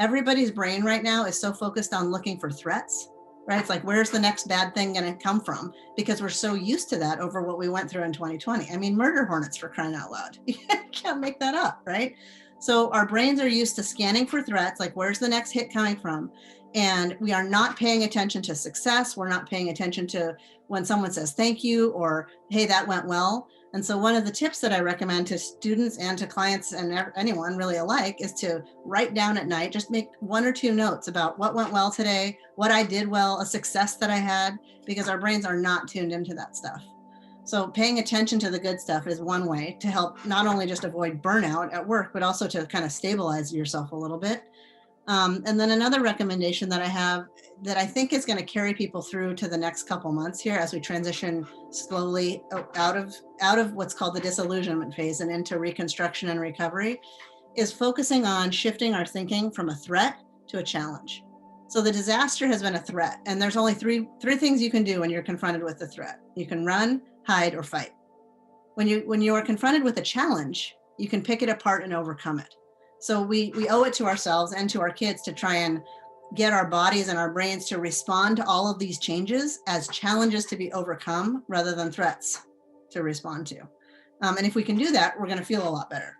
everybody's brain right now is so focused on looking for threats, right? It's like, where's the next bad thing going to come from? Because we're so used to that over what we went through in 2020. I mean, murder hornets, for crying out loud. You can't make that up, right? So our brains are used to scanning for threats, like where's the next hit coming from? And we are not paying attention to success. We're not paying attention to when someone says thank you or, hey, that went well. And so one of the tips that I recommend to students and to clients and anyone really alike is to write down at night, just make 1 or 2 notes about what went well today, what I did well, a success that I had, because our brains are not tuned into that stuff. So paying attention to the good stuff is one way to help not only just avoid burnout at work, but also to kind of stabilize yourself a little bit. And then another recommendation that I have that I think is going to carry people through to the next couple months here as we transition slowly out of what's called the disillusionment phase and into reconstruction and recovery is focusing on shifting our thinking from a threat to a challenge. So the disaster has been a threat, and there's only three things you can do when you're confronted with the threat. You can run, hide, or fight. When you are confronted with a challenge, you can pick it apart and overcome it. So we owe it to ourselves and to our kids to try and get our bodies and our brains to respond to all of these changes as challenges to be overcome rather than threats to respond to. And if we can do that, we're going to feel a lot better.